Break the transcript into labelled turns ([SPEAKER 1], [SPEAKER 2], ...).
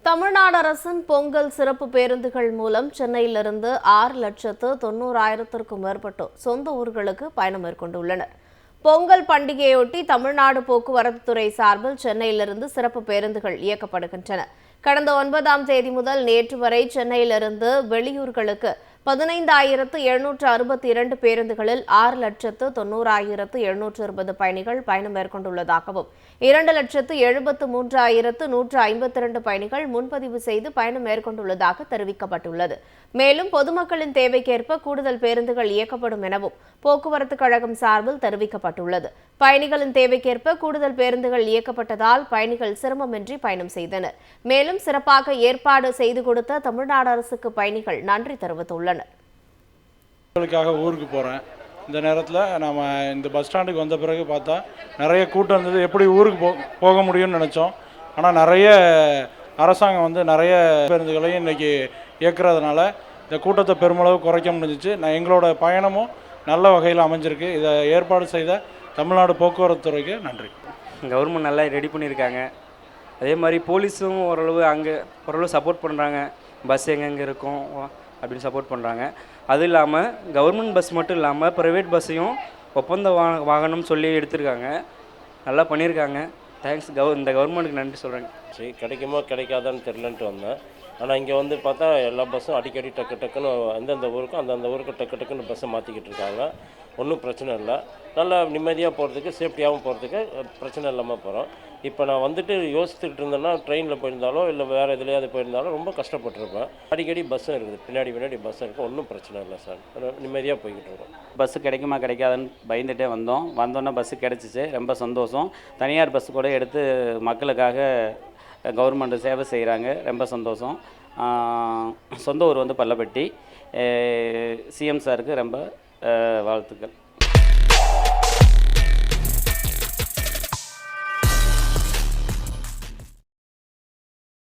[SPEAKER 1] தமிழ்நாடு அரசின் பொங்கல் சிறப்பு பேருந்துகள் மூலம் சென்னையிலிருந்து 6,90,000க்கும் மேற்பட்டோர் சொந்த ஊர்களுக்கு பயணம் மேற்கொண்டுள்ளனர். பொங்கல் பண்டிகையொட்டி தமிழ்நாடு போக்குவரத்து துறை சார்பில் சென்னையிலிருந்து சிறப்பு பேருந்துகள் இயக்கப்படுகின்றன. கடந்த 9ஆம் தேதி முதல் நேற்று வரை சென்னையிலிருந்து வெளியூர்களுக்கு 15,762 பேருந்துகளில் 6,90,720 பயணிகள் பயணம் மேற்கொண்டுள்ளதாகவும் 2,73,152 பயணிகள் முன்பதிவு செய்து பயணம் மேற்கொண்டுள்ளதாக தெரிவிக்கப்பட்டுள்ளது. மேலும் பொதுமக்களின் தேவைக்கேற்ப கூடுதல் பேருந்துகள் இயக்கப்படும் எனவும் போக்குவரத்து கழகம் சார்பில் தெரிவிக்கப்பட்டுள்ளது. பயணிகளின் தேவைக்கேற்ப கூடுதல் பேருந்துகள் இயக்கப்பட்டதால் பயணிகள் சிரமமின்றி பயணம் செய்தனர். மேலும் சிறப்பாக ஏற்பாடு செய்து கொடுத்த தமிழ்நாடு அரசுக்கு பயணிகள் நன்றி தெரிவித்துள்ளனர்.
[SPEAKER 2] ஊருக்கு போகிறேன். இந்த நேரத்தில் நம்ம இந்த பஸ் ஸ்டாண்டுக்கு வந்த பிறகு பார்த்தா நிறைய கூட்டம் இருந்தது. எப்படி ஊருக்கு போக முடியும்னு நினச்சோம். ஆனால் நிறைய அரசாங்கம் நிறைய பேருந்துகளையும் இன்றைக்கி இயக்குறதுனால இந்த கூட்டத்தை பெருமளவு குறைக்க முடிஞ்சிச்சு. எங்களோட பயணமும் நல்ல வகையில் அமைஞ்சிருக்கு. இதை ஏற்பாடு செய்த தமிழ்நாடு போக்குவரத்து துறைக்கு நன்றி.
[SPEAKER 3] கவர்மெண்ட் நல்லா ரெடி பண்ணியிருக்காங்க. அதே மாதிரி போலீஸும் ஓரளவு சப்போர்ட் பண்ணுறாங்க. பஸ் எங்கெங்கே இருக்கும் அப்படின்னு சப்போர்ட் பண்ணுறாங்க. அது இல்லாமல் கவர்மெண்ட் பஸ் மட்டும் இல்லாமல் ப்ரைவேட் பஸ்ஸையும் ஒப்பந்த வாகனம் சொல்லி எடுத்திருக்காங்க. நல்லா பண்ணியிருக்காங்க. தேங்க்ஸ் இந்த கவர்மெண்ட்டுக்கு நன்றி சொல்கிறேங்க.
[SPEAKER 4] சரி, கிடைக்குமோ கிடைக்காதான்னு தெரிலன்ட்டு வந்தேன். ஆனால் இங்கே பார்த்தா எல்லா பஸ்ஸும் அடிக்கடி டக்குன்னு அந்தந்த ஊருக்கும் அந்தந்த ஊருக்கு டக்குன்னு பஸ்ஸை மாற்றிக்கிட்டு இருக்காங்க. ஒன்றும் பிரச்சனை இல்லை. நல்லா நிம்மதியாக போகிறதுக்கு, சேஃப்டியாகவும் போகிறதுக்கு பிரச்சனை இல்லாமல் போகிறோம். இப்போ நான் யோசிச்சுக்கிட்டு இருந்தேன்னா ட்ரெயினில் போயிருந்தாலோ இல்லை வேறு எதுலையாவது போயிருந்தாலும் ரொம்ப கஷ்டப்பட்டுருப்பேன். அடிக்கடி பஸ்ஸும் இருக்குது, பின்னாடி பஸ்ஸும் இருக்குது. ஒன்றும் பிரச்சனை இல்லை சார். நிம்மதியாக போய்கிட்டு இருக்கோம்.
[SPEAKER 5] பஸ்ஸு கிடைக்குமா கிடைக்காதுன்னு பயந்துகிட்டே வந்தோன்னே பஸ்ஸு கிடச்சிச்சு. ரொம்ப சந்தோஷம். தனியார் பஸ்ஸு கூட எடுத்து மக்களுக்காக கவர்மெண்ட்டு சேவை செய்கிறாங்க. ரொம்ப சந்தோஷம். சொந்த ஊர் பள்ளப்பட்டி. சிஎம் சாருக்கு ரொம்ப வாழ்த்துக்கள்.